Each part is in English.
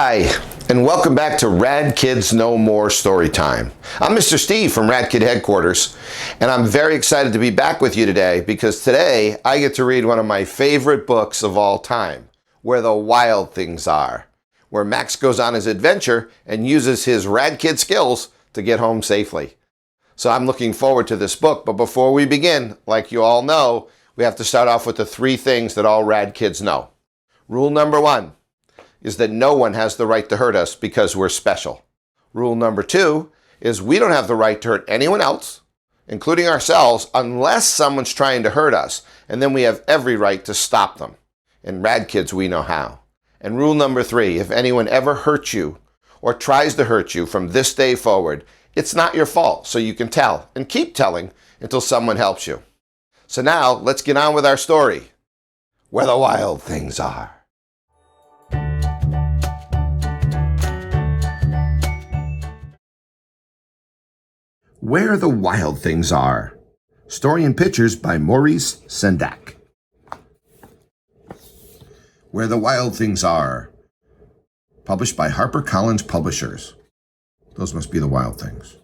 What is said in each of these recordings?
Hi, and welcome back to radKIDS Know More Storytime. I'm Mr. Steve from radKID headquarters, and I'm very excited to be back with you today because today I get to read one of my favorite books of all time, Where the Wild Things Are, where Max goes on his adventure and uses his radKID skills to get home safely. So I'm looking forward to this book, but before we begin, like you all know, we have to start off with the three things that all radKIDs know. Rule number one is that no one has the right to hurt us because we're special. Rule number two is we don't have the right to hurt anyone else, including ourselves, unless someone's trying to hurt us, and then we have every right to stop them. In radKIDS, we know how. And rule number three, if anyone ever hurts you or tries to hurt you from this day forward, it's not your fault, so you can tell and keep telling until someone helps you. So now, let's get on with our story, Where the Wild Things Are. Where the Wild Things Are. Story and pictures by Maurice Sendak. Where the Wild Things Are. Published by HarperCollins Publishers. Those must be the wild things.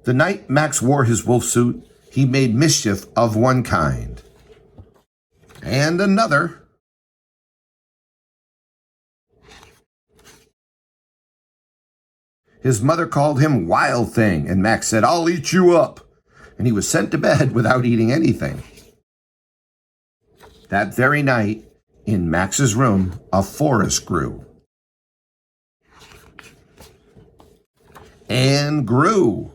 The night Max wore his wolf suit, he made mischief of one kind. And another. His mother called him Wild Thing, and Max said, "I'll eat you up." And he was sent to bed without eating anything. That very night, in Max's room, a forest grew. And grew.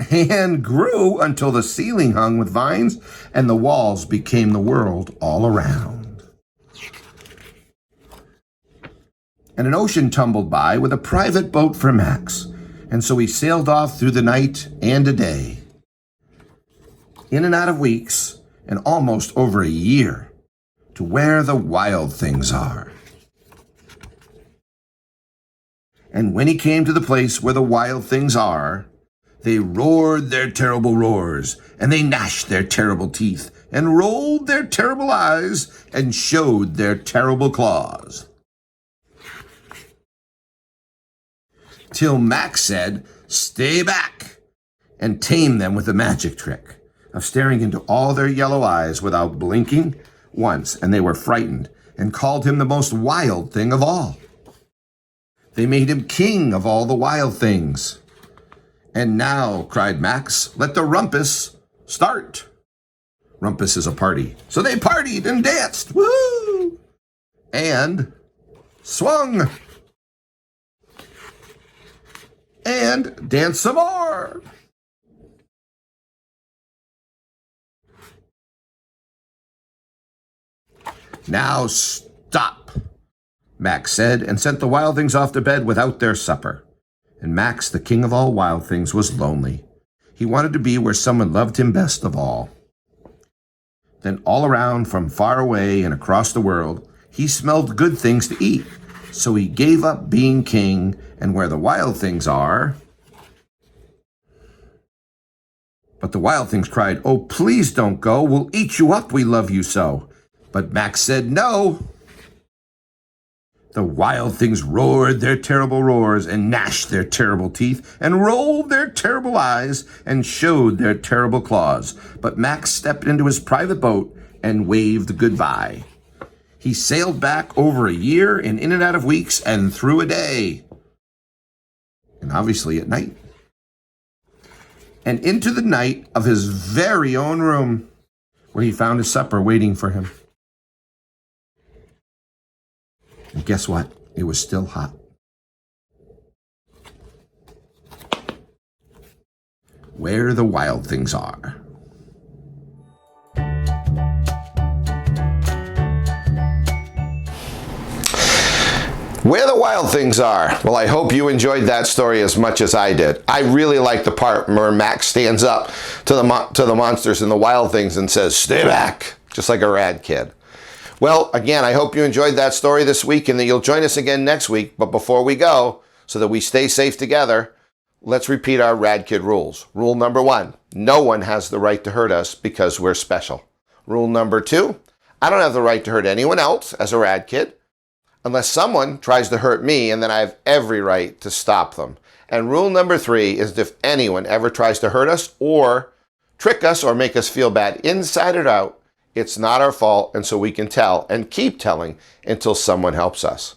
And grew until the ceiling hung with vines and the walls became the world all around. And an ocean tumbled by with a private boat for Max, and so he sailed off through the night and a day, in and out of weeks, and almost over a year, to where the wild things are. And when he came to the place where the wild things are, they roared their terrible roars, and they gnashed their terrible teeth, and rolled their terrible eyes, and showed their terrible claws. Till Max said, "Stay back," and tamed them with a magic trick of staring into all their yellow eyes without blinking once, and they were frightened and called him the most wild thing of all. They made him king of all the wild things. "And now," cried Max, "let the rumpus start." Rumpus is a party. So they partied and danced, woo! And swung. And dance some more. "Now stop," Max said, and sent the wild things off to bed without their supper. And Max, the king of all wild things, was lonely. He wanted to be where someone loved him best of all. Then all around, from far away and across the world, he smelled good things to eat. So he gave up being king, and where the wild things are. But the wild things cried, "Oh, please don't go. We'll eat you up. We love you so." But Max said no. The wild things roared their terrible roars, and gnashed their terrible teeth, and rolled their terrible eyes, and showed their terrible claws. But Max stepped into his private boat and waved goodbye. He sailed back over a year and in and out of weeks and through a day. And obviously at night. And into the night of his very own room, where he found his supper waiting for him. And guess what? It was still hot. Where the Wild Things Are. Where the Wild Things Are. Well, I hope you enjoyed that story as much as I did. I really like the part where Max stands up to the monsters and the wild things and says, "Stay back," just like a rad kid. Well, again, I hope you enjoyed that story this week and that you'll join us again next week. But before we go, so that we stay safe together, let's repeat our radKID rules. Rule number one, no one has the right to hurt us because we're special. Rule number 2, I don't have the right to hurt anyone else as a rad kid unless someone tries to hurt me, and then I have every right to stop them. And rule number 3 is if anyone ever tries to hurt us or trick us or make us feel bad inside or out, it's not our fault, and so we can tell and keep telling until someone helps us.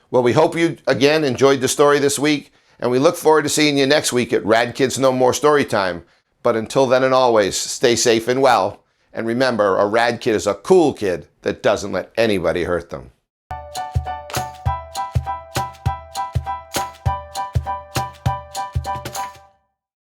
Well, we hope you, again, enjoyed the story this week, and we look forward to seeing you next week at radKIDS Know More Storytime. But until then and always, stay safe and well. And remember, a rad kid is a cool kid that doesn't let anybody hurt them.